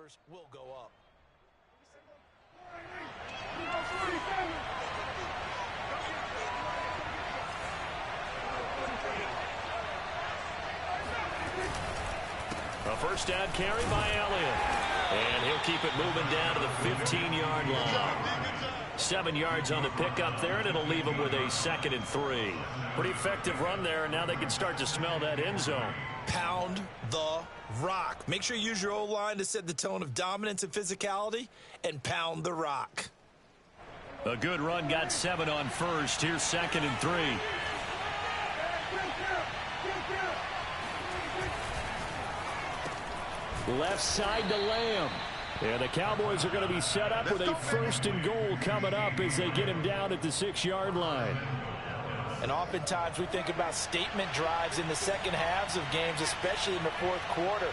numbers will go up. A first down carry by Elliott. And he'll keep it moving down to the 15-yard line. 7 yards on the pickup there, and it'll leave him with a 2nd and 3. Pretty effective run there, and now they can start to smell that end zone. Pound the rock. Make sure you use your O-line to set the tone of dominance and physicality, and pound the rock. A good run, got 7 on first. Here's 2nd and 3. Left side to Lamb. And the Cowboys are going to be set up with a 1st and goal coming up as they get him down at the 6-yard line. And oftentimes we think about statement drives in the second halves of games, especially in the 4th quarter.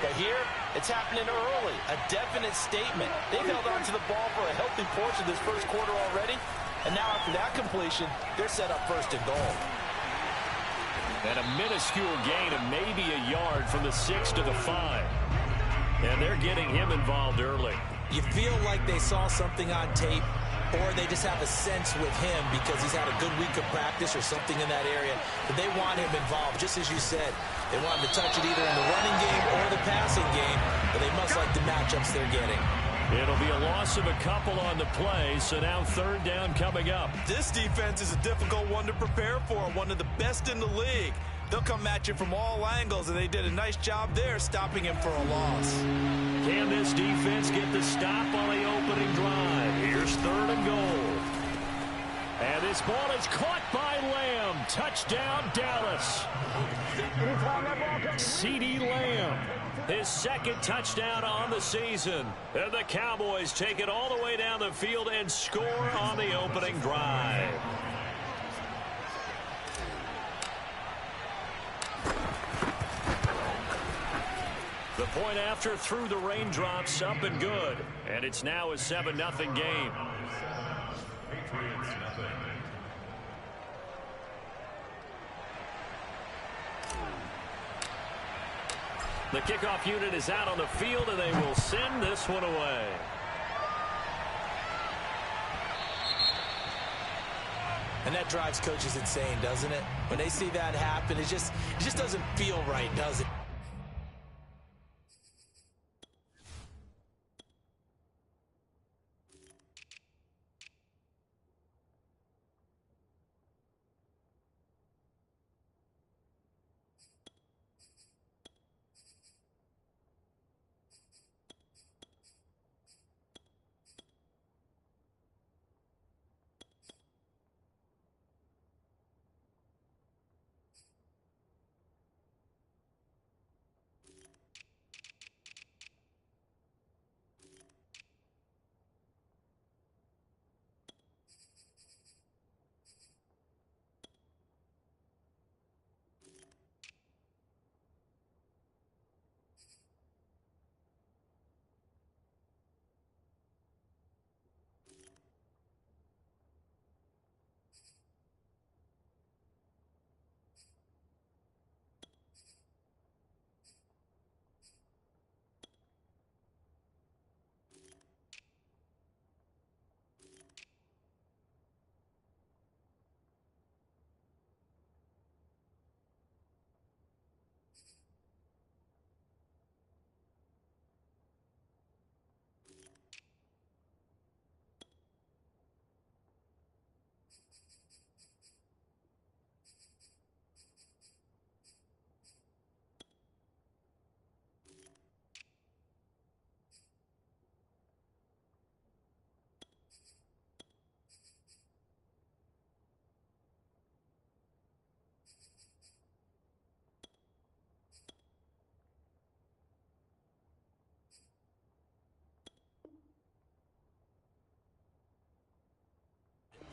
But here, it's happening early. A definite statement. They've held on to the ball for a healthy portion of this 1st quarter already. And now after that completion, they're set up 1st and goal. And a minuscule gain of maybe a yard from the 6 to the 5. And they're getting him involved early. You feel like they saw something on tape, or they just have a sense with him because he's had a good week of practice or something in that area. But they want him involved, just as you said. They want him to touch it either in the running game or the passing game, but they must like the matchups they're getting. It'll be a loss of a couple on the play, so now 3rd down coming up. This defense is a difficult one to prepare for, one of the best in the league. They'll come at you from all angles, and they did a nice job there stopping him for a loss. Can this defense get the stop on the opening drive? Here's 3rd and goal. And this ball is caught by Lamb. Touchdown, Dallas. CeeDee Lamb, his 2nd touchdown on the season. And the Cowboys take it all the way down the field and score on the opening drive. The point after through the raindrops, up and good. And it's now a 7-0 game. The kickoff unit is out on the field, and they will send this one away. And that drives coaches insane, doesn't it? When they see that happen, it just doesn't feel right, does it?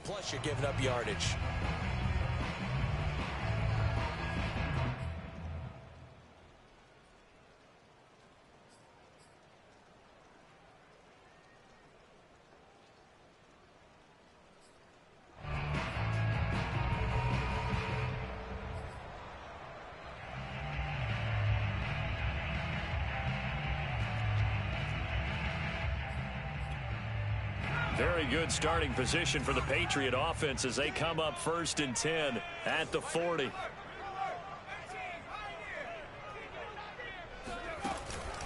Plus, you're giving up yardage. Very good starting position for the Patriot offense as they come up 1st and 10 at the 40.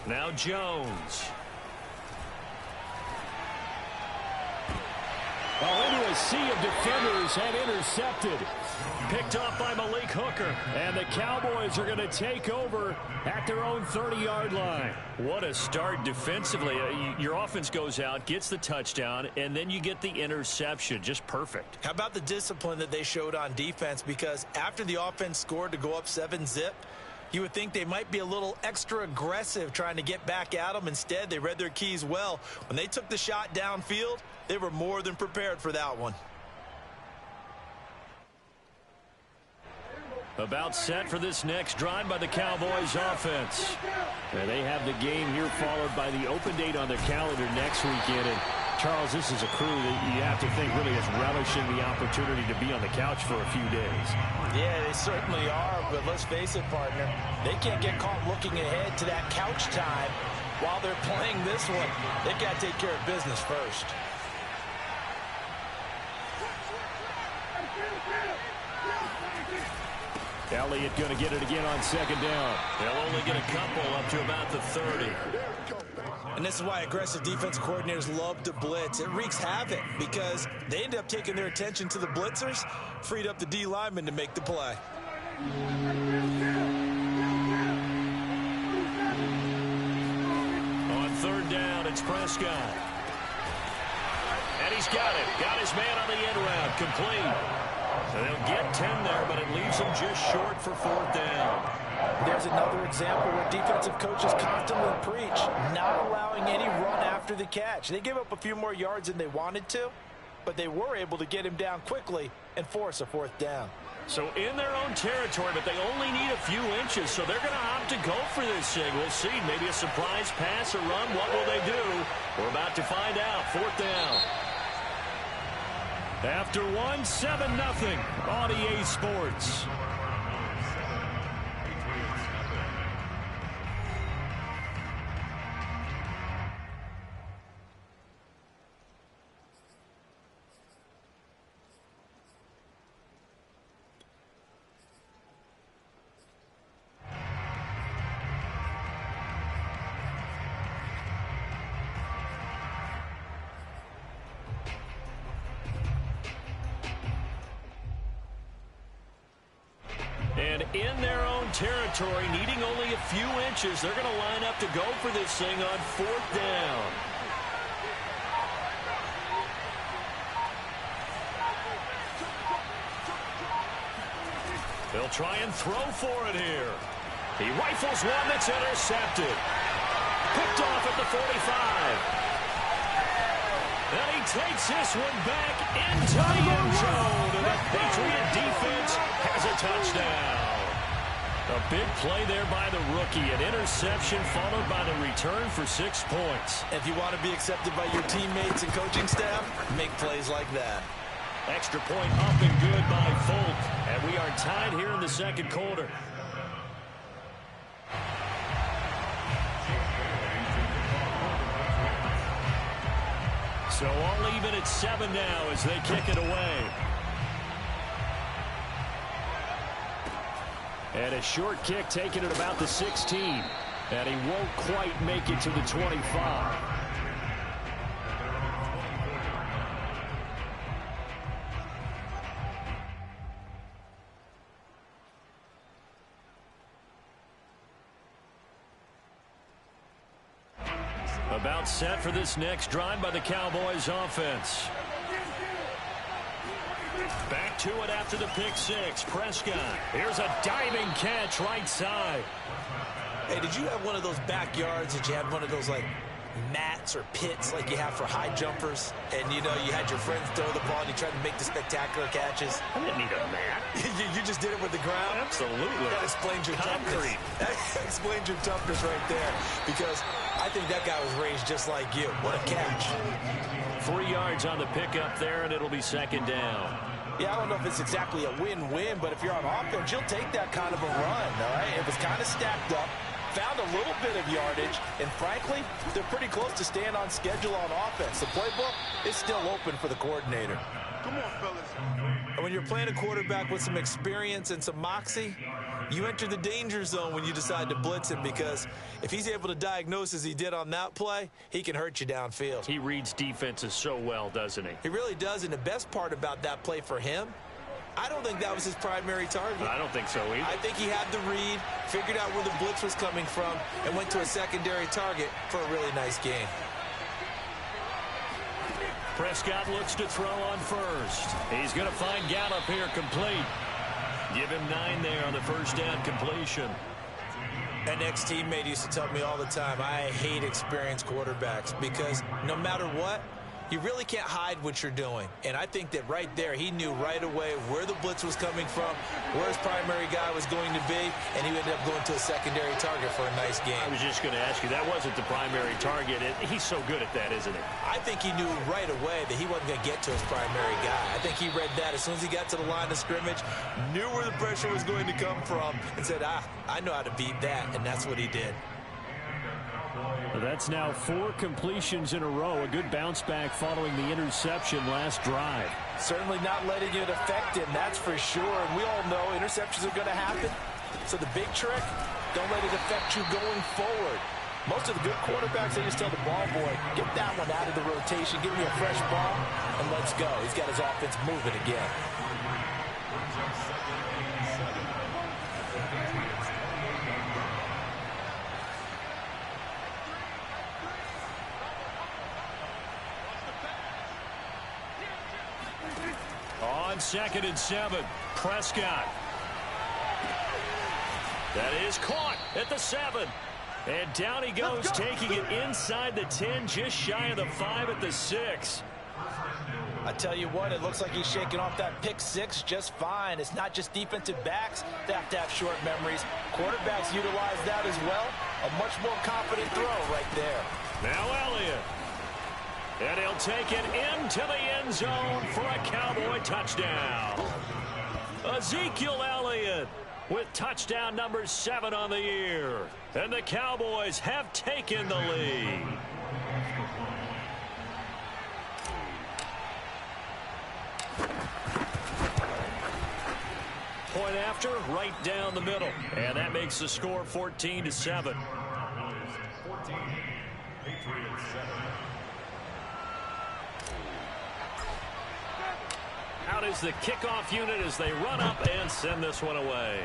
Now Jones. Into a sea of defenders and intercepted. Picked off by Malik Hooker. And the Cowboys are going to take over at their own 30-yard line. What a start defensively. Your offense goes out, gets the touchdown, and then you get the interception. Just perfect. How about the discipline that they showed on defense? Because after the offense scored to go up 7-zip, you would think they might be a little extra aggressive trying to get back at them. Instead, they read their keys well. When they took the shot downfield, they were more than prepared for that one. About set for this next drive by the Cowboys offense. And they have the game here followed by the open date on their calendar next weekend. And Charles, this is a crew that you have to think really is relishing the opportunity to be on the couch for a few days. Yeah, they certainly are, but let's face it, partner. They can't get caught looking ahead to that couch time while they're playing this one. They got to take care of business first. Elliott going to get it again on 2nd down. They'll only get a couple up to about the 30. And this is why aggressive defensive coordinators love to blitz. It wreaks havoc because they end up taking their attention to the blitzers, freed up the D lineman to make the play. On 3rd down, it's Prescott. And he's got it. Got his man on the end route. Complete. So they'll get 10 there, but it leaves them just short for 4th down. There's another example where defensive coaches constantly preach, not allowing any run after the catch. They gave up a few more yards than they wanted to, but they were able to get him down quickly and force a 4th down. So in their own territory, but they only need a few inches, so they're going to opt to go for this thing. We'll see. Maybe a surprise pass or run. What will they do? We're about to find out. 4th down. After 7-0 on EA Sports. And in their own territory, needing only a few inches, they're going to line up to go for this thing on 4th down. They'll try and throw for it here. He rifles one that's intercepted. Picked off at the 45. And he takes this one back into the end zone. And the Patriot defense has a touchdown. A big play there by the rookie. An interception followed by the return for 6 points. If you want to be accepted by your teammates and coaching staff, make plays like that. Extra point up and good by Folk. And we are tied here in the 2nd quarter. So all even at 7 now as they kick it away. And a short kick taken at about the 16. And he won't quite make it to the 25. About set for this next drive by the Cowboys offense. Back to it after the pick 6. Prescott. Here's a diving catch right side. Hey, did you have one of those backyards that you had one of those, like, mats or pits like you have for high jumpers? And, you know, you had your friends throw the ball and you tried to make the spectacular catches? I didn't need a mat. You just did it with the ground? Absolutely. That explains your toughness. That explains your toughness right there. Because I think that guy was raised just like you. What a catch. 3 yards on the pickup there, and it'll be 2nd down. Yeah, I don't know if it's exactly a win-win, but if you're on offense, you'll take that kind of a run, all right? It was kind of stacked up. found a little bit of yardage, and frankly, they're pretty close to staying on schedule on offense. The playbook is still open for the coordinator. Come on, fellas. And when you're playing a quarterback with some experience and some moxie, you enter the danger zone when you decide to blitz him, because if he's able to diagnose as he did on that play, he can hurt you downfield. He reads defenses so well, doesn't he? He really does, and the best part about that play for him, I don't think that was his primary target. I don't think so either. I think he had the read, figured out where the blitz was coming from, and went to a secondary target for a really nice game. Prescott looks to throw on first. He's going to find Gallup here complete. Give him 9 there on the first down completion. An ex-teammate used to tell me all the time, I hate experienced quarterbacks, because no matter what, you really can't hide what you're doing. And I think that right there, he knew right away where the blitz was coming from, where his primary guy was going to be, and he ended up going to a secondary target for a nice game. I was just going to ask you, that wasn't the primary target. He's so good at that, isn't he? I think he knew right away that he wasn't going to get to his primary guy. I think he read that as soon as he got to the line of scrimmage, knew where the pressure was going to come from, and said, I know how to beat that, and that's what he did. That's now 4 completions in a row. A good bounce back following the interception last drive. Certainly not letting it affect him, that's for sure. And we all know interceptions are going to happen. So the big trick, don't let it affect you going forward. Most of the good quarterbacks, they just tell the ball boy, get that one out of the rotation, give me a fresh ball, and let's go. He's got his offense moving again. On 2nd and 7, Prescott. That is caught at the 7. And down he goes, taking it inside the 10, just shy of the 5 at the 6. I tell you what, it looks like he's shaking off that pick 6 just fine. It's not just defensive backs that have to have short memories. Quarterbacks utilize that as well. A much more confident throw right there. Now Elliott. And he'll take it into the end zone for a Cowboy touchdown. Ezekiel Elliott with touchdown number 7 on the year. And the Cowboys have taken the lead. Point after, right down the middle. And that makes the score 14-7. Out is the kickoff unit as they run up and send this one away.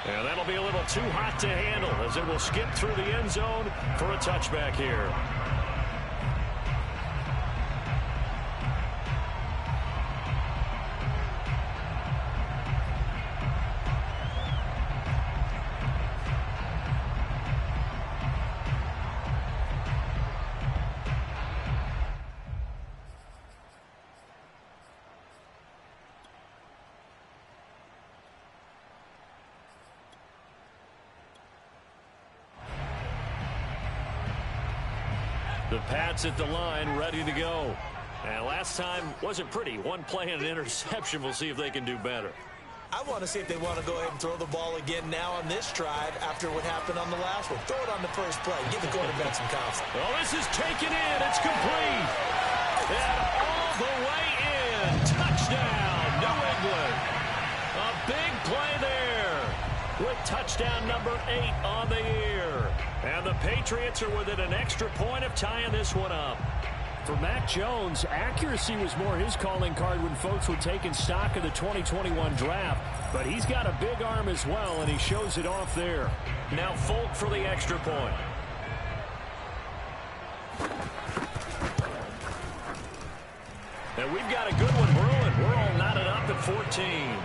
And that'll be a little too hot to handle as it will skip through the end zone for a touchback here. The Pats at the line, ready to go. And last time wasn't pretty. One play and an interception. We'll see if they can do better. I want to see if they want to go ahead and throw the ball again now on this drive after what happened on the last one. Throw it on the first play. Give the quarterback some confidence. Well, this is taken in. It's complete. And all the way in. Touchdown, New England. A big play there with touchdown number 8 on the year. And the Patriots are within an extra point of tying this one up. For Mac Jones, accuracy was more his calling card when folks were taking stock of the 2021 draft. But he's got a big arm as well, and he shows it off there. Now Folk for the extra point. And we've got a good one brewing. We're all knotted up at 14.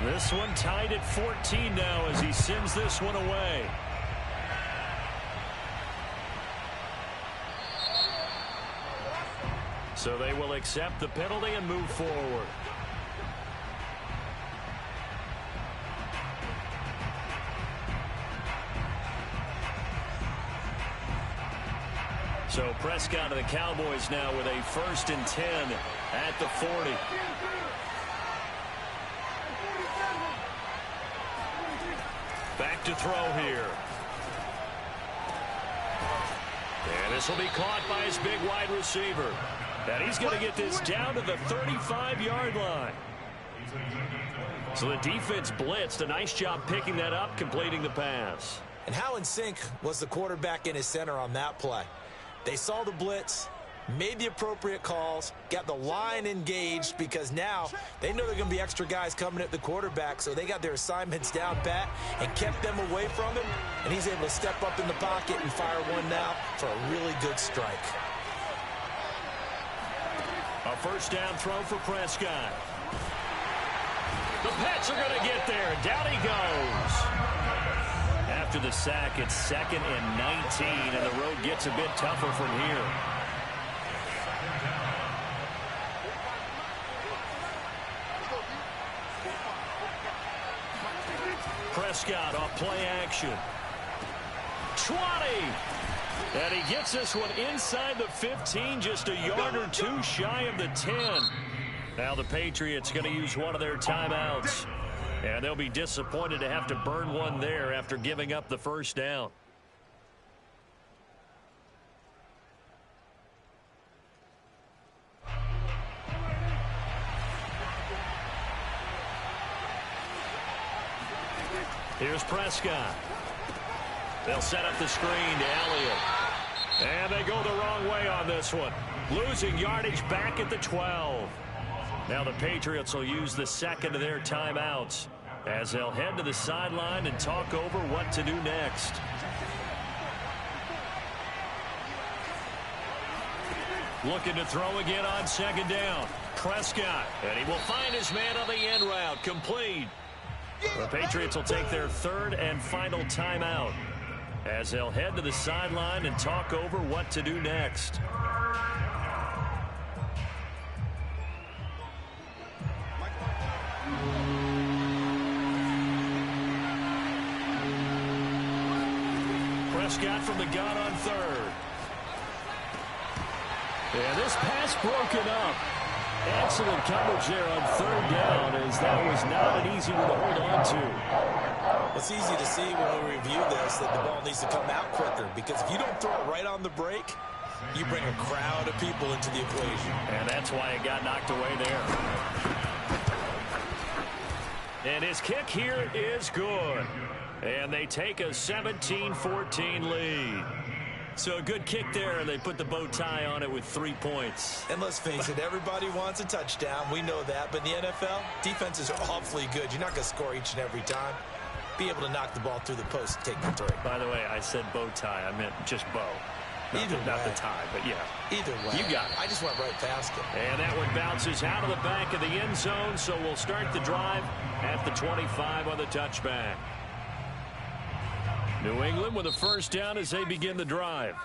This one tied at 14 now as he sends this one away. So they will accept the penalty and move forward. Prescott of the Cowboys now with a 1st and 10 at the 40. Back to throw here. And this will be caught by his big wide receiver. And he's going to get this down to the 35-yard line. So the defense blitzed. A nice job picking that up, completing the pass. And how in sync was the quarterback and his center on that play? They saw the blitz, made the appropriate calls, got the line engaged, because now they know there are going to be extra guys coming at the quarterback, so they got their assignments down pat and kept them away from him, and he's able to step up in the pocket and fire one now for a really good strike. A 1st down throw for Prescott. The Pets are going to get there. Down he goes. After the sack, it's 2nd and 19, and the road gets a bit tougher from here. Prescott off play action. 20. And he gets this one inside the 15, just a yard or two shy of the 10. Now the Patriots going to use one of their timeouts. And they'll be disappointed to have to burn one there after giving up the 1st down. Here's Prescott. They'll set up the screen to Elliott. And they go the wrong way on this one. Losing yardage back at the 12. Now the Patriots will use the 2nd of their timeouts as they'll head to the sideline and talk over what to do next. Looking to throw again on 2nd down. Prescott. And he will find his man on the end route. Complete. The Patriots will take their 3rd and final timeout as they'll head to the sideline and talk over what to do next. Prescott from the gun on 3rd. And this pass broken up. Excellent coverage there on 3rd down, as that was not an easy one to hold on to. It's easy to see when we review this that the ball needs to come out quicker, because if you don't throw it right on the break, you bring a crowd of people into the equation. And that's why it got knocked away there. And his kick here is good. And they take a 17-14 lead. So a good kick there, and they put the bow tie on it with 3 points. And let's face it, everybody wants a touchdown. We know that. But in the NFL, defenses are awfully good. You're not going to score each and every time. Be able to knock the ball through the post and take the 3. By the way, I said bow tie. I meant just bow. Not the tie, but yeah. Either way. You got it. I just went right past it. And that one bounces out of the back of the end zone, so we'll start the drive at the 25 on the touchback. New England with a 1st down as they begin the drive.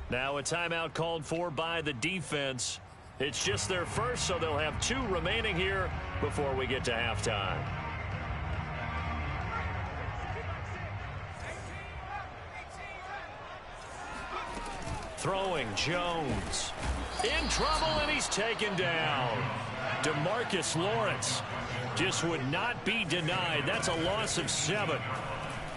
Now a timeout called for by the defense. It's just their 1st, so they'll have 2 remaining here before we get to halftime. Throwing Jones. In trouble, and he's taken down. DeMarcus Lawrence just would not be denied. That's a loss of 7.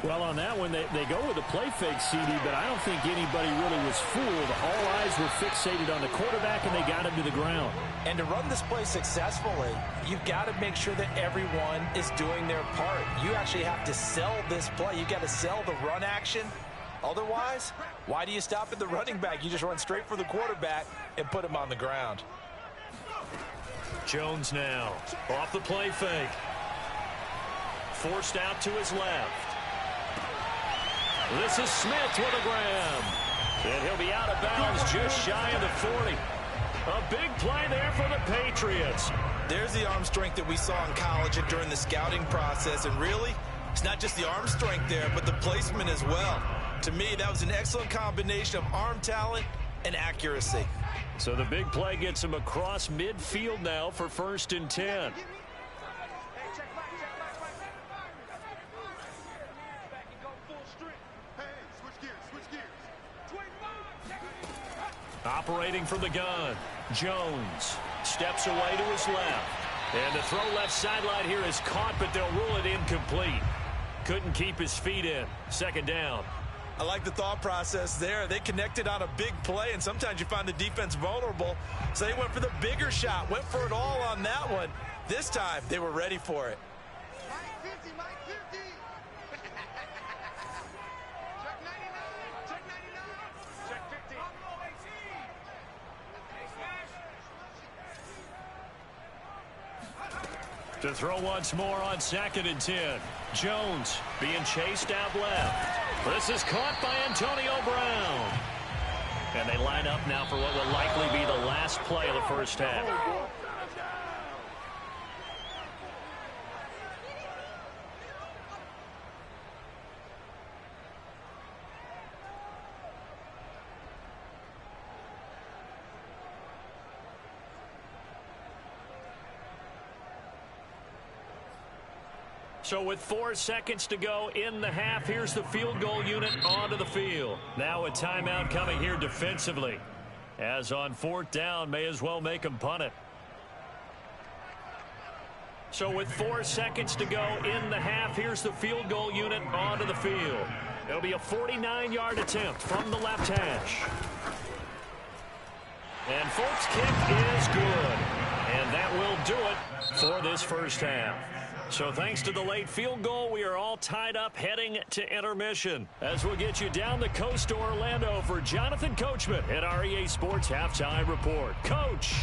Well, on that one, they go with a play fake, CD, but I don't think anybody really was fooled. All eyes were fixated on the quarterback, and they got him to the ground. And to run this play successfully, you've got to make sure that everyone is doing their part. You actually have to sell this play. You've got to sell the run action. Otherwise, why do you stop at the running back? You just run straight for the quarterback and put him on the ground. Jones now off the play fake. Forced out to his left. This is Smith with a grab. And he'll be out of bounds just shy of the 40. A big play there for the Patriots. There's the arm strength that we saw in college and during the scouting process. And really, it's not just the arm strength there, but the placement as well. To me, that was an excellent combination of arm talent and accuracy. So the big play gets him across midfield now for 1st and 10. Separating from the gun. Jones steps away to his left. And the throw left sideline here is caught, but they'll rule it incomplete. Couldn't keep his feet in. Second down. I like the thought process there. They connected on a big play, and sometimes you find the defense vulnerable. So they went for the bigger shot, went for it all on that one. This time, they were ready for it. Mike 50, Mike 50. Check 99, check 99, check 50. To throw once more on 2nd and 10. Jones being chased out left. This is caught by Antonio Brown. And they line up now for what will likely be the last play of the first half. So with 4 seconds to go in the half, here's the field goal unit onto the field. Now a timeout coming here defensively. As on 4th down, may as well make them punt it. So with 4 seconds to go in the half, here's the field goal unit onto the field. It'll be a 49-yard attempt from the left hash. And Folks' kick is good. And that will do it for this first half. So thanks to the late field goal, we are all tied up heading to intermission. As we'll get you down the coast to Orlando for Jonathan Coachman at our EA Sports Halftime Report. Coach.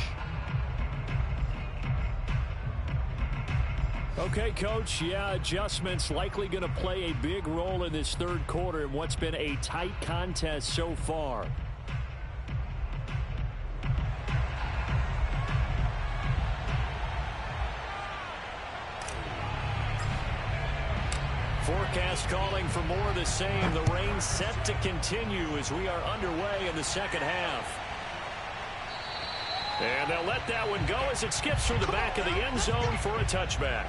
Okay, Coach. Yeah, adjustments likely going to play a big role in this third quarter in what's been a tight contest so far. Forecast calling for more of the same. The rain set to continue as we are underway in the second half. And they'll let that one go as it skips through the back of the end zone for a touchback.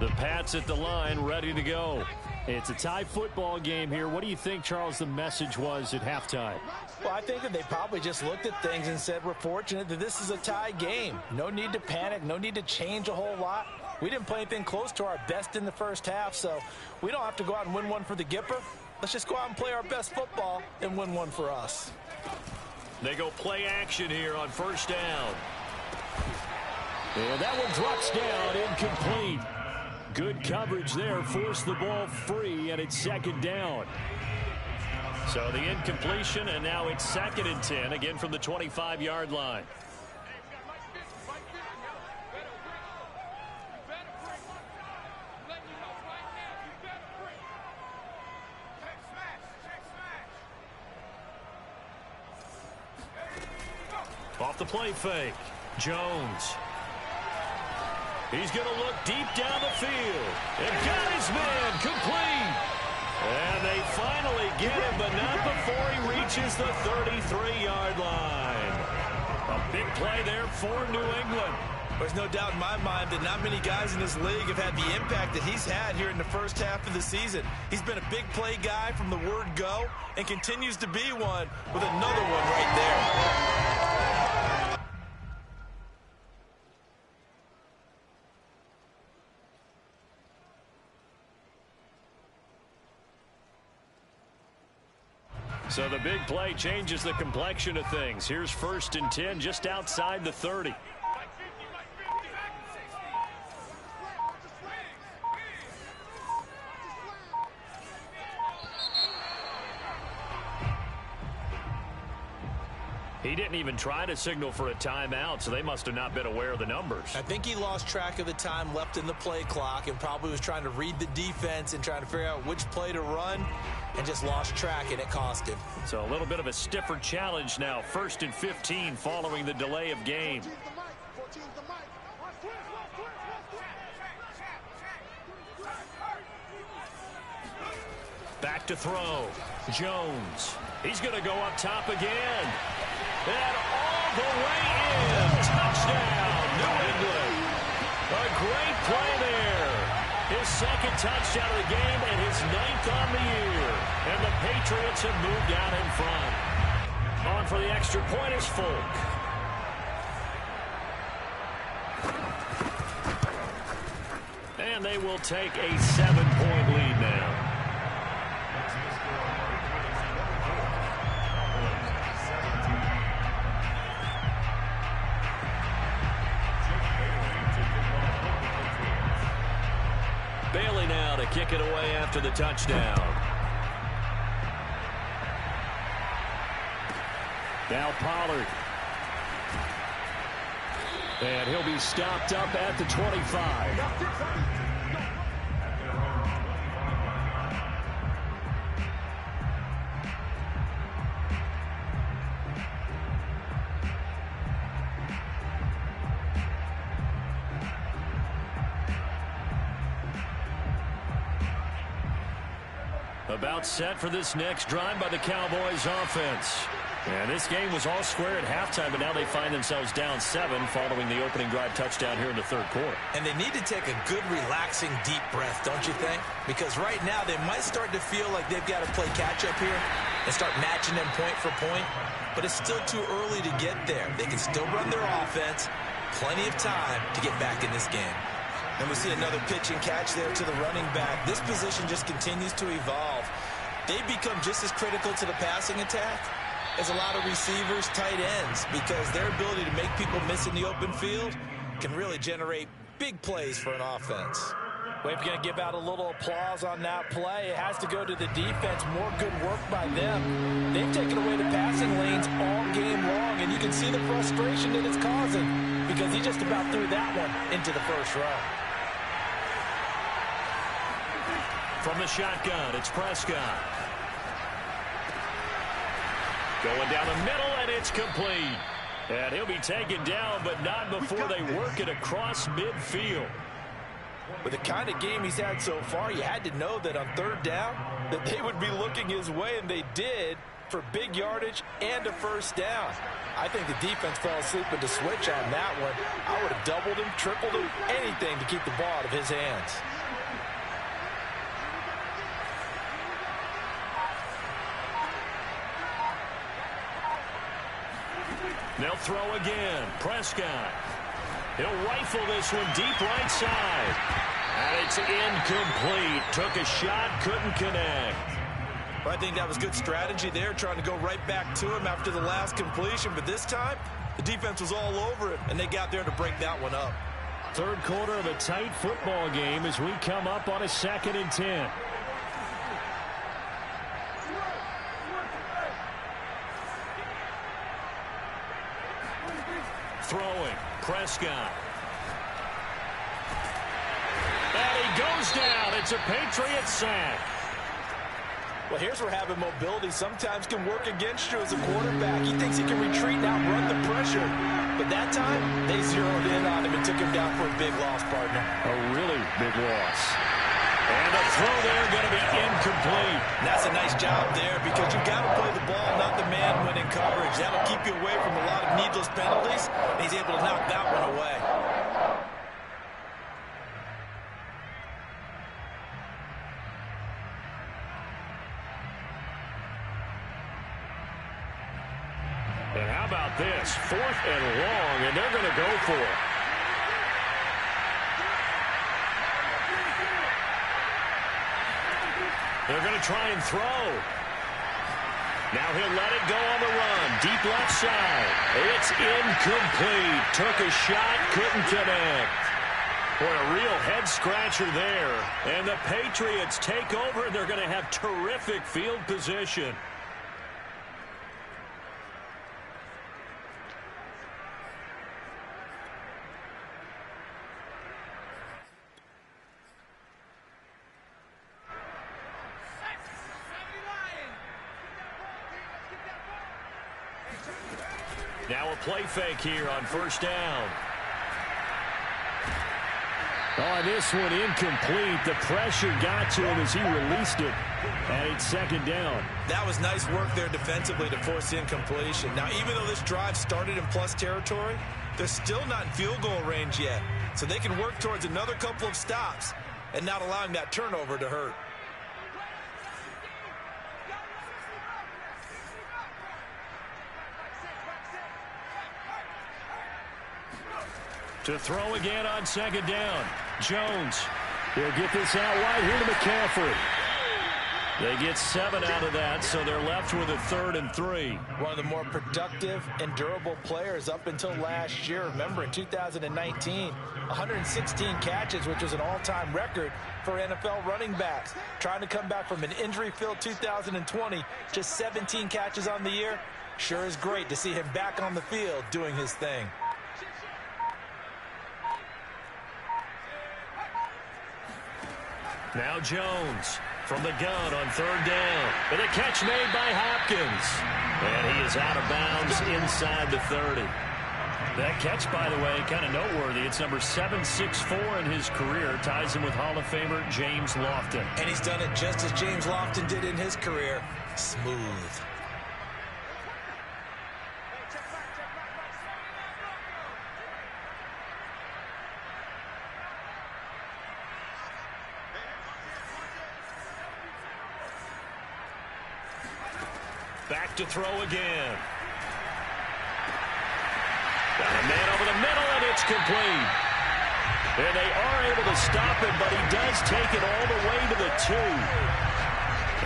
The Pats at the line, ready to go. It's a tie football game here. What do you think, Charles, the message was at halftime? Well, I think that they probably just looked at things and said, we're fortunate that this is a tie game. No need to panic. No need to change a whole lot. We didn't play anything close to our best in the first half, so we don't have to go out and win one for the Gipper. Let's just go out and play our best football and win one for us. They go play action here on first down. And that one drops down, incomplete. Good coverage there, forced the ball free, and it's second down. So the incompletion, and now it's 2nd and 10, again from the 25-yard line. Off the play fake, Jones. He's going to look deep down the field. And got his man complete. And they finally get him, but not before he reaches the 33-yard line. A big play there for New England. There's no doubt in my mind that not many guys in this league have had the impact that he's had here in the first half of the season. He's been a big play guy from the word go and continues to be one with another one right there. So the big play changes the complexion of things. Here's 1st and 10 just outside the 30. He didn't even try to signal for a timeout, so they must have not been aware of the numbers. I think he lost track of the time left in the play clock and probably was trying to read the defense and trying to figure out which play to run and just lost track, and it cost him. So a little bit of a stiffer challenge now. 1st and 15 following the delay of game. Back to throw. Jones. He's going to go up top again. And all the way in. Touchdown, New England. A great play there. His second touchdown of the game and his 9th on the year. And the Patriots have moved out in front. On for the extra point is Folk. And they will take a 7-point lead now. Bailey now to kick it away after the touchdown. Now Pollard. And he'll be stopped up at the 25. About set for this next drive by the Cowboys offense. And this game was all square at halftime, but now they find themselves down 7 following the opening drive touchdown here in the third quarter. And they need to take a good, relaxing, deep breath, don't you think? Because right now they might start to feel like they've got to play catch-up here and start matching them point for point. But it's still too early to get there. They can still run their offense. Plenty of time to get back in this game. And we see another pitch and catch there to the running back. This position just continues to evolve. They become just as critical to the passing attack as a lot of receivers, tight ends, because their ability to make people miss in the open field can really generate big plays for an offense. We're going to give out a little applause on that play. It has to go to the defense. More good work by them. They've taken away the passing lanes all game long, and you can see the frustration that it's causing because he just about threw that one into the first row. From the shotgun, it's Prescott. Going down the middle, and it's complete. And he'll be taken down, but not before they work it across midfield. With the kind of game he's had so far, you had to know that on third down that they would be looking his way, and they did for big yardage and a first down. I think the defense fell asleep with the switch on that one. I would have doubled him, tripled him, anything to keep the ball out of his hands. They'll throw again. Prescott. He'll rifle this one deep right side. And it's incomplete. Took a shot, couldn't connect. Well, I think that was good strategy there, trying to go right back to him after the last completion. But this time, the defense was all over him, and they got there to break that one up. Third quarter of a tight football game as we come up on a 2nd and 10. Throwing. Prescott. And he goes down. It's a Patriot sack. Well, here's where having mobility sometimes can work against you as a quarterback. He thinks he can retreat and outrun the pressure. But that time, they zeroed in on him and took him down for a big loss, partner. A really big loss. And the throw there going to be incomplete. And that's a nice job there because you've got to play the ball, not the man when in coverage. That'll keep you away from a lot of needless penalties, and he's able to knock that one away. And how about this? 4th and long, and they're going to go for it. They're going to try and throw. Now he'll let it go on the run. Deep left side. It's incomplete. Took a shot, couldn't connect. Boy, a real head-scratcher there. And the Patriots take over, and they're going to have terrific field position. Now a play fake here on first down. Oh, this one incomplete. The pressure got to him as he released it. And it's second down. That was nice work there defensively to force the incompletion. Now, even though this drive started in plus territory, they're still not in field goal range yet. So they can work towards another couple of stops and not allowing that turnover to hurt. To throw again on second down. Jones. He'll get this out wide here to McCaffrey. They get 7 out of that, so they're left with a 3rd and 3. One of the more productive and durable players up until last year. Remember, in 2019, 116 catches, which was an all-time record for NFL running backs. Trying to come back from an injury-filled 2020, just 17 catches on the year. Sure is great to see him back on the field doing his thing. Now Jones from the gun on 3rd down. And a catch made by Hopkins. And he is out of bounds inside the 30. That catch, by the way, kind of noteworthy. It's number 764 in his career. Ties him with Hall of Famer James Lofton. And he's done it just as James Lofton did in his career. Smooth. Back to throw again. Got a man over the middle, and it's complete. And they are able to stop him, but he does take it all the way to the 2.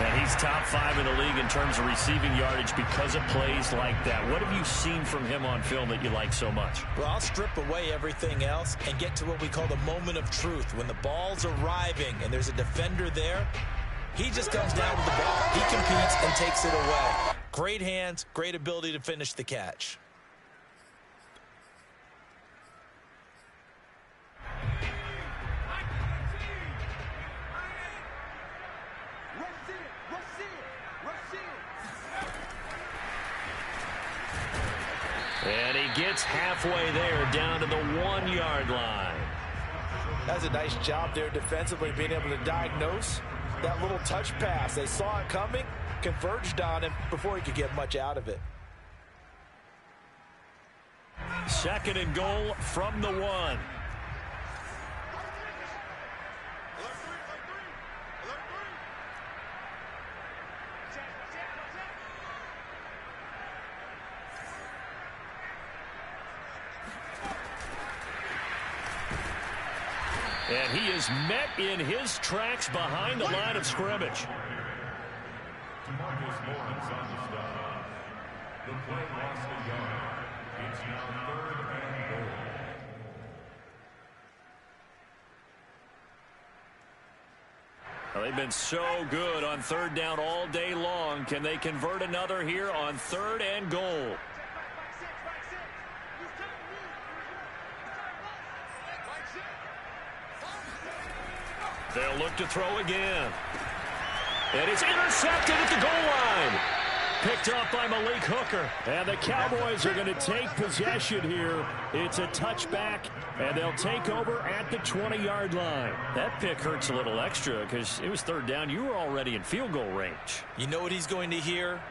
And he's top 5 in the league in terms of receiving yardage because of plays like that. What have you seen from him on film that you like so much? Well, I'll strip away everything else and get to what we call the moment of truth. When the ball's arriving and there's a defender there, he just comes down with the ball. He competes and takes it away. Great hands, great ability to finish the catch. And he gets halfway there, down to the 1-yard line. That's a nice job there defensively, being able to diagnose that little touch pass. They saw it coming, converged on him before he could get much out of it. 2nd and goal from the 1. And he is met in his tracks behind the line of scrimmage. Well, they've been so good on 3rd down all day long. Can they convert another here on 3rd and goal? They'll look to throw again. And it's intercepted at the goal line. Picked up by Malik Hooker. And the Cowboys are going to take possession here. It's a touchback, and they'll take over at the 20-yard line. That pick hurts a little extra because it was 3rd down. You were already in field goal range. You know what he's going to hear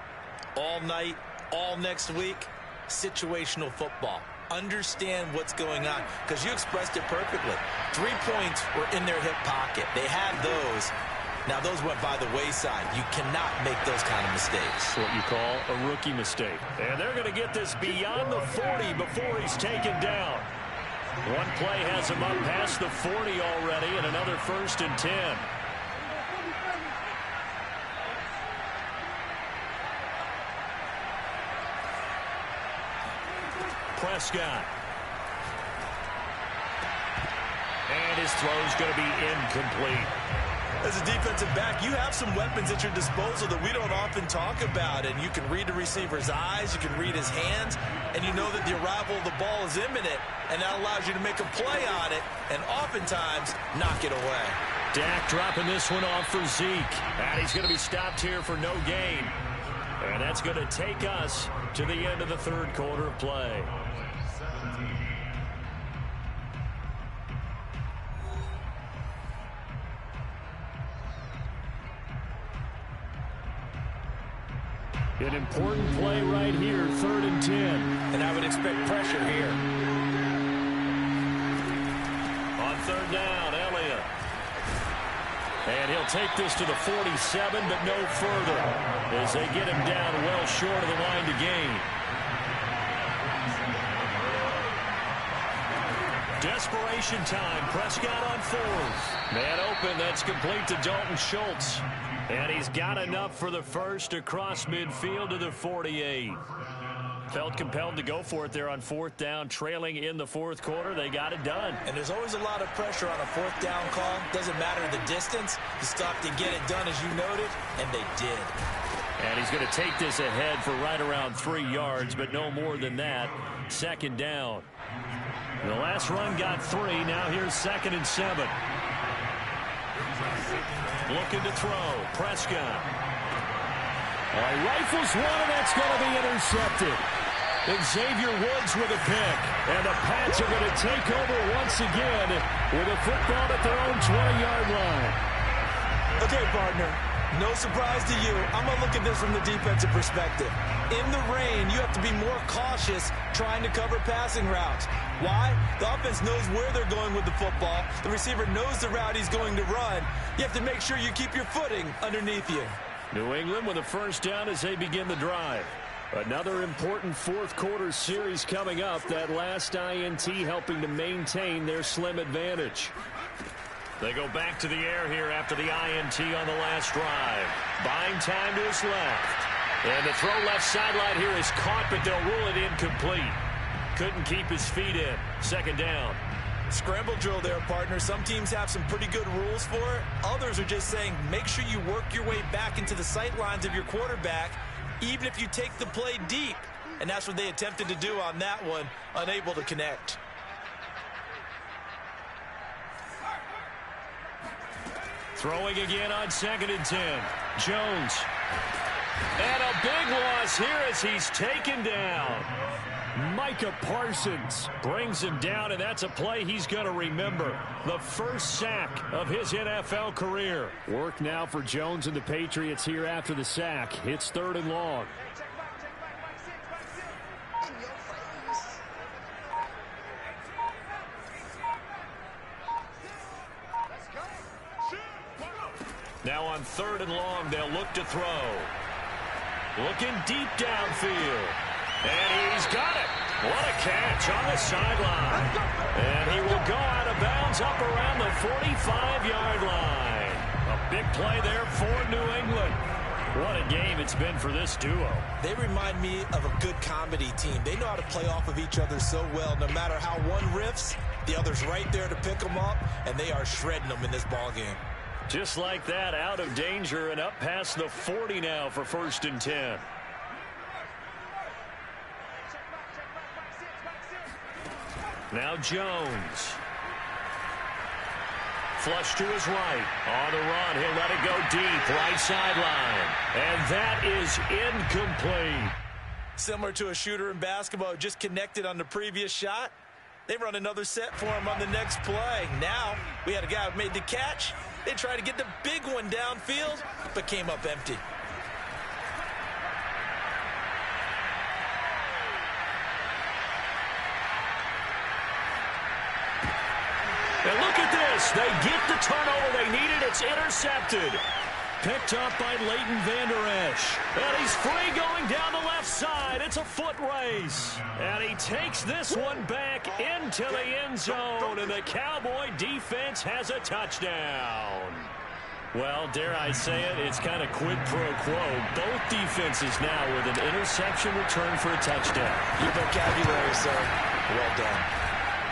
all night, all next week? Situational football. Understand what's going on, because you expressed it perfectly. 3 points were in their hip pocket. They had those. Now, those went by the wayside. You cannot make those kind of mistakes. What you call a rookie mistake. And they're going to get this beyond the 40 before he's taken down. One play has him up past the 40 already, and another 1st and 10. Prescott. And his throw's going to be incomplete. As a defensive back, you have some weapons at your disposal that we don't often talk about. And you can read the receiver's eyes, you can read his hands, and you know that the arrival of the ball is imminent, and that allows you to make a play on it and oftentimes knock it away. Dak dropping this one off for Zeke. And he's going to be stopped here for no gain. And that's going to take us to the end of the 3rd quarter of play. An important play right here, 3rd and 10. And I would expect pressure here. On 3rd down, Elliott. And he'll take this to the 47, but no further, as they get him down well short of the line to gain. Desperation time. Prescott on 4th. Man open. That's complete to Dalton Schultz. And he's got enough for the first across midfield to the 48. Felt compelled to go for it there on 4th down, trailing in the 4th quarter. They got it done. And there's always a lot of pressure on a 4th down call. Doesn't matter the distance. You stop to get it done, as you noted, and they did. And he's going to take this ahead for right around 3 yards, but no more than that. 2nd down. The last run got 3. Now here's 2nd and 7. Looking to throw. Prescott. He rifles one, and that's going to be intercepted. Xavier Woods with a pick. And the Pats are going to take over once again with a football at their own 20-yard line. Okay, partner. No surprise to you. I'm going to look at this from the defensive perspective. In the rain, you have to be more cautious trying to cover passing routes. Why? The offense knows where they're going with the football. The receiver knows the route he's going to run. You have to make sure you keep your footing underneath you. New England with a 1st down as they begin the drive. Another important 4th quarter series coming up. That last INT helping to maintain their slim advantage. They go back to the air here after the INT on the last drive. Buying time to his left. And the throw left sideline here is caught, but they'll rule it incomplete. Couldn't keep his feet in. 2nd down. Scramble drill there, partner. Some teams have some pretty good rules for it. Others are just saying make sure you work your way back into the sight lines of your quarterback, even if you take the play deep. And that's what they attempted to do on that one, unable to connect. Throwing again on 2nd and 10. Jones. And a big loss here as he's taken down. Micah Parsons brings him down, and that's a play he's going to remember. The first sack of his NFL career. Work now for Jones and the Patriots here after the sack. It's 3rd and long. Now on 3rd and long, they'll look to throw. Looking deep downfield. And he's got it. What a catch on the sideline. And he will go out of bounds up around the 45-yard line. A big play there for New England. What a game it's been for this duo. They remind me of a good comedy team. They know how to play off of each other so well. No matter how one riffs, the other's right there to pick them up, and they are shredding them in this ballgame. Just like that, out of danger and up past the 40 now for 1st and 10. Now Jones. Flush to his right. On the run. He'll let it go deep. Right sideline. And that is incomplete. Similar to a shooter in basketball who just connected on the previous shot. They run another set for him on the next play. Now, we had a guy who made the catch. They tried to get the big one downfield, but came up empty. And look at this. They get the turnover they needed. It's intercepted. Picked up by Leighton Vander Esch. And he's free going down the left side. It's a foot race. And he takes this one back into the end zone. And the Cowboy defense has a touchdown. Well, dare I say it, it's kind of quid pro quo. Both defenses now with an interception return for a touchdown. Your vocabulary, sir. Well done.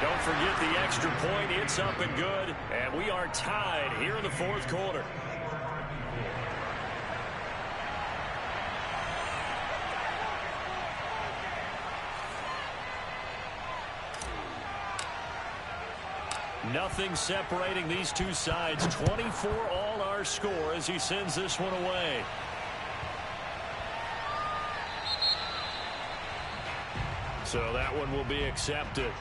Don't forget the extra point. It's up and good. And we are tied here in the 4th quarter. Nothing separating these two sides. 24 all our score as he sends this one away. So that one will be accepted.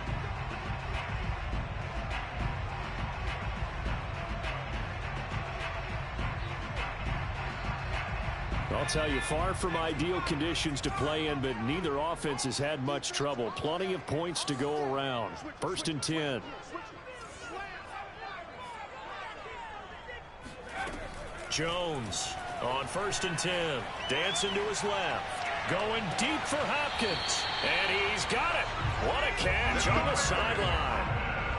I'll tell you, far from ideal conditions to play in, but neither offense has had much trouble. Plenty of points to go around. 1st and 10. Jones on 1st and 10. Dancing to his left. Going deep for Hopkins. And he's got it. What a catch on the sideline.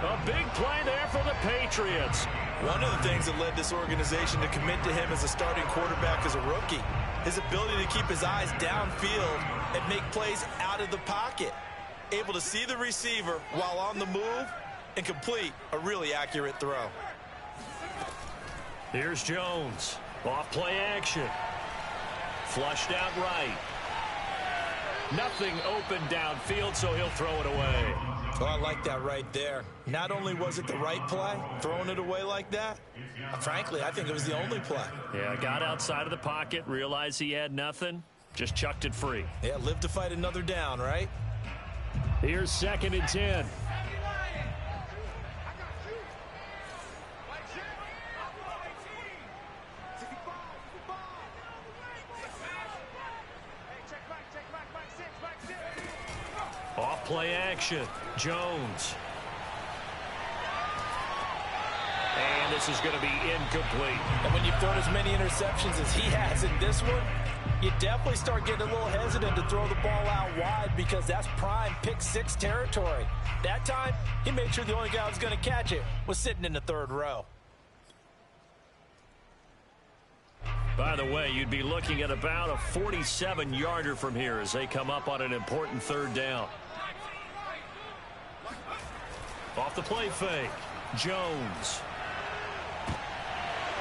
A big play there for the Patriots. One of the things that led this organization to commit to him as a starting quarterback as a rookie, his ability to keep his eyes downfield and make plays out of the pocket. Able to see the receiver while on the move and complete a really accurate throw. Here's Jones. Off play action. Flushed out right. Nothing open downfield, so he'll throw it away. Oh, I like that right there. Not only was it the right play, throwing it away like that, frankly, I think it was the only play. Yeah, got outside of the pocket, realized he had nothing, just chucked it free. Yeah, live to fight another down, right? Here's 2nd and 10. Off play action. Jones. And this is going to be incomplete. And when you've thrown as many interceptions as he has in this one, you definitely start getting a little hesitant to throw the ball out wide because that's prime pick 6 territory. That time, he made sure the only guy who was going to catch it was sitting in the 3rd row. By the way, you'd be looking at about a 47-yarder from here as they come up on an important 3rd down. Off the play fake. Jones.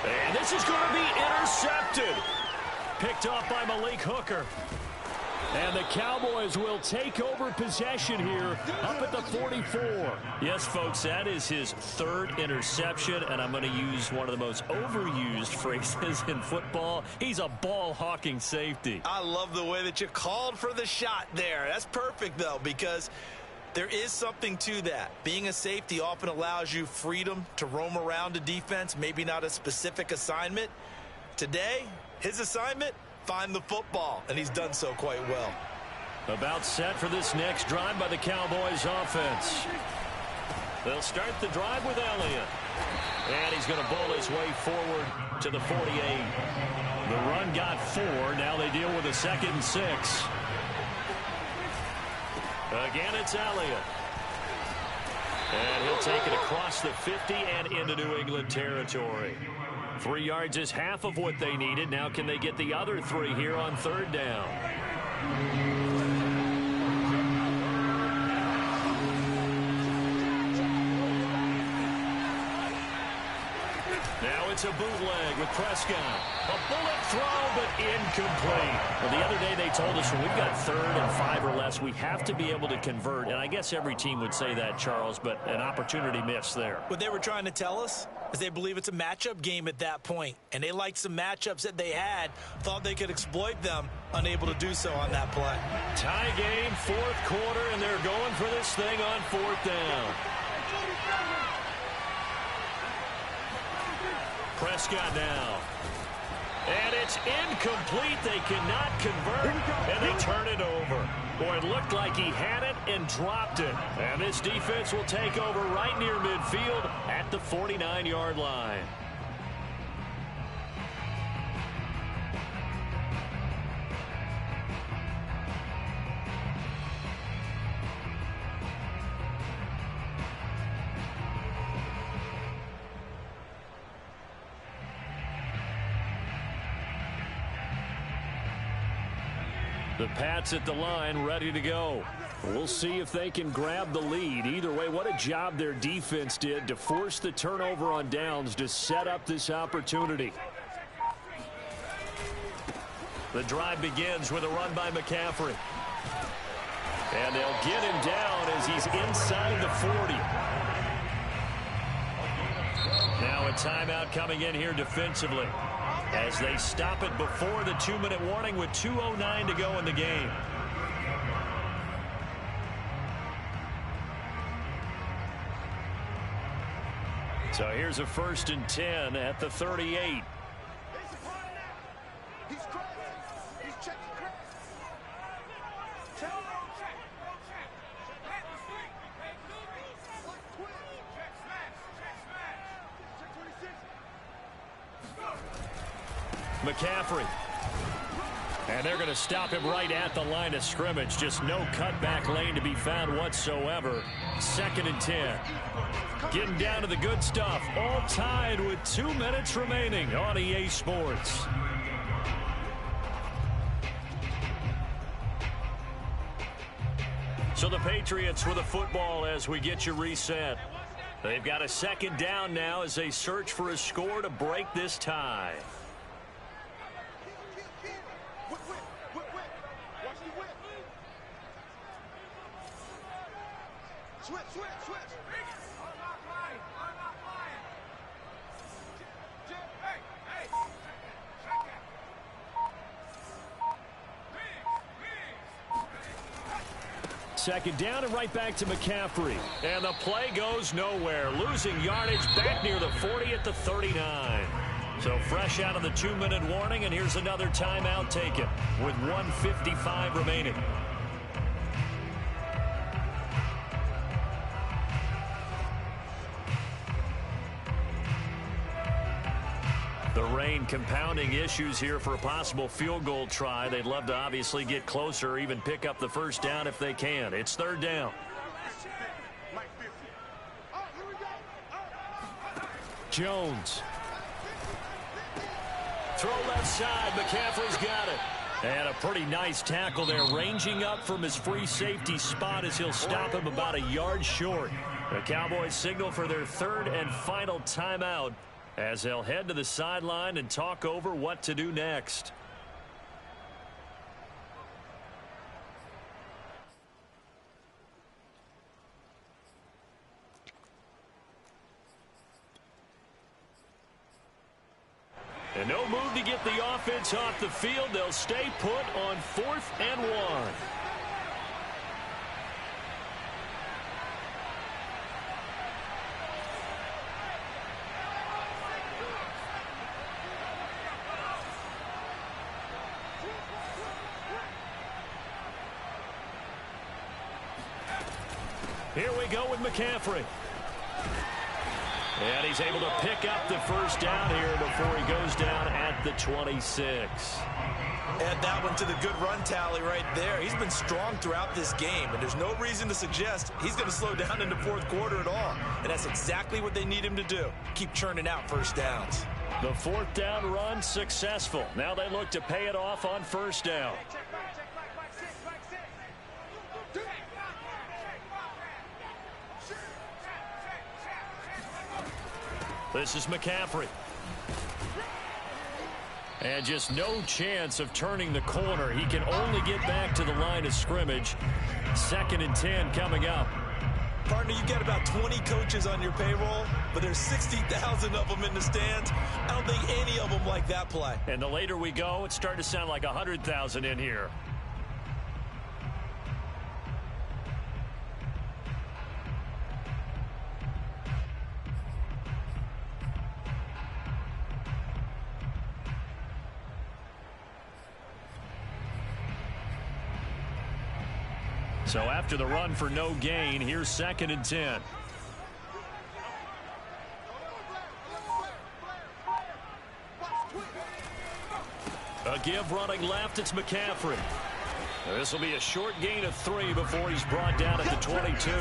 And this is going to be intercepted. Picked off by Malik Hooker. And the Cowboys will take over possession here up at the 44. Yes, folks, that is his 3rd interception, and I'm going to use one of the most overused phrases in football. He's a ball-hawking safety. I love the way that you called for the shot there. That's perfect, though, because there is something to that. Being a safety often allows you freedom to roam around a defense, maybe not a specific assignment. Today, his assignment, find the football, and he's done so quite well. About set for this next drive by the Cowboys offense. They'll start the drive with Elliott. And he's going to bowl his way forward to the 48. The run got 4. Now they deal with a 2nd and 6. Again, it's Elliott. And he'll take it across the 50 and into New England territory. 3 yards is half of what they needed. Now can they get the other 3 here on 3rd down? Now it's a bootleg with Prescott. A bullet throw, but incomplete. Well, the other day they told us when we've got 3rd and 5 or less, we have to be able to convert. And I guess every team would say that, Charles, but an opportunity missed there. What they were trying to tell us is they believe it's a matchup game at that point, and they liked some matchups that they had, thought they could exploit them, unable to do so on that play. Tie game, 4th quarter, and they're going for this thing on 4th down. Prescott now. And it's incomplete. They cannot convert, and they turn it over. Boy, it looked like he had it and dropped it. And this defense will take over right near midfield at the 49-yard line. The Pats at the line, ready to go. We'll see if they can grab the lead. Either way, what a job their defense did to force the turnover on downs to set up this opportunity. The drive begins with a run by McCaffrey. And they'll get him down as he's inside the 40. Now a timeout coming in here defensively, as they stop it before the 2-minute warning with 2:09 to go in the game. So here's a 1st and 10 at the 38. McCaffrey. And they're going to stop him right at the line of scrimmage. Just no cutback lane to be found whatsoever. 2nd and 10. Getting down to the good stuff. All tied with 2 minutes remaining on EA Sports. So the Patriots with the football as we get you reset. They've got a 2nd down now as they search for a score to break this tie. Second down and right back to McCaffrey. And the play goes nowhere. Losing yardage back near the 40 at the 39. So fresh out of the 2-minute warning, and here's another timeout taken with 1:55 remaining. The rain compounding issues here for a possible field goal try. They'd love to obviously get closer or even pick up the first down if they can. It's 3rd down. Jones. Throw left side. McCaffrey's got it. And a pretty nice tackle there, ranging up from his free safety spot as he'll stop him about a yard short. The Cowboys signal for their 3rd and final timeout as they'll head to the sideline and talk over what to do next. And no move to get the offense off the field. They'll stay put on 4th and 1. Here we go with McCaffrey. And he's able to pick up the first down here before he goes down at the 26. Add that one to the good run tally right there. He's been strong throughout this game, and there's no reason to suggest he's going to slow down in the 4th quarter at all. And that's exactly what they need him to do. Keep churning out first downs. The 4th down run successful. Now they look to pay it off on first down. This is McCaffrey. And just no chance of turning the corner. He can only get back to the line of scrimmage. 2nd and 10 coming up. Partner, you've got about 20 coaches on your payroll, but there's 60,000 of them in the stands. I don't think any of them like that play. And the later we go, it's starting to sound like 100,000 in here. So after the run for no gain, here's 2nd and 10. A give running left, it's McCaffrey. This will be a short gain of 3 before he's brought down at the 22.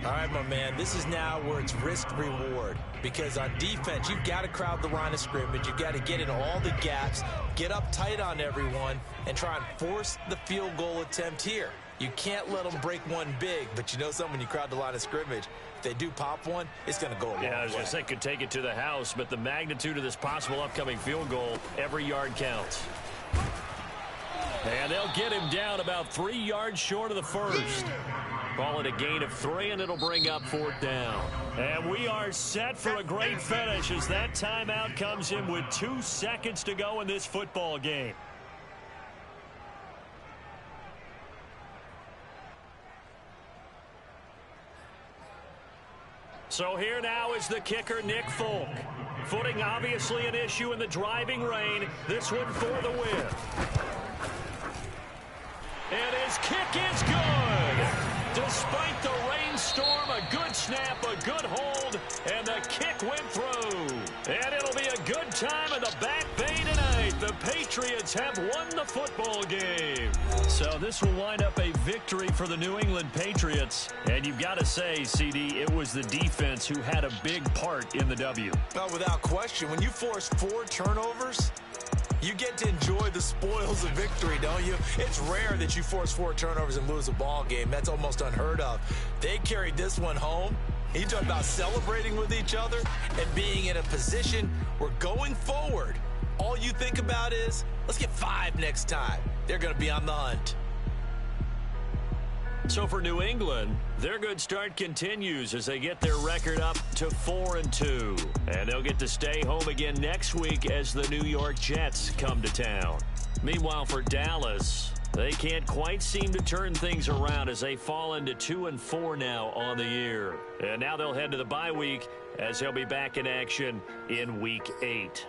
All right, my man, this is now where it's risk-reward. Because on defense, you've got to crowd the line of scrimmage. You've got to get in all the gaps, get up tight on everyone, and try and force the field goal attempt here. You can't let them break one big, but you know something, when you crowd the line of scrimmage, if they do pop one, it's going to go a long way. Yeah, I was going to say could take it to the house, but the magnitude of this possible upcoming field goal, every yard counts. And they'll get him down about 3 yards short of the first. Call it a gain of 3, and it'll bring up 4th down. And we are set for a great finish as that timeout comes in with 2 seconds to go in this football game. So here now is the kicker, Nick Folk. Footing obviously an issue in the driving rain. This one for the win. And his kick is good. Despite the rainstorm, a good snap, a good hold, and the kick went through. And it'll be a good time in the back bay tonight. Patriots have won the football game. So this will wind up a victory for the New England Patriots. And you've got to say, CD, it was the defense who had a big part in the W. Well, without question, when you force 4 turnovers, you get to enjoy the spoils of victory, don't you? It's rare that you force 4 turnovers and lose a ball game. That's almost unheard of. They carried this one home. You talk about celebrating with each other and being in a position where going forward, all you think about is, let's get 5 next time. They're going to be on the hunt. So for New England, their good start continues as they get their record up to 4-2. And they'll get to stay home again next week as the New York Jets come to town. Meanwhile, for Dallas, they can't quite seem to turn things around as they fall into 2-4 now on the year. And now they'll head to the bye week as they'll be back in action in Week 8.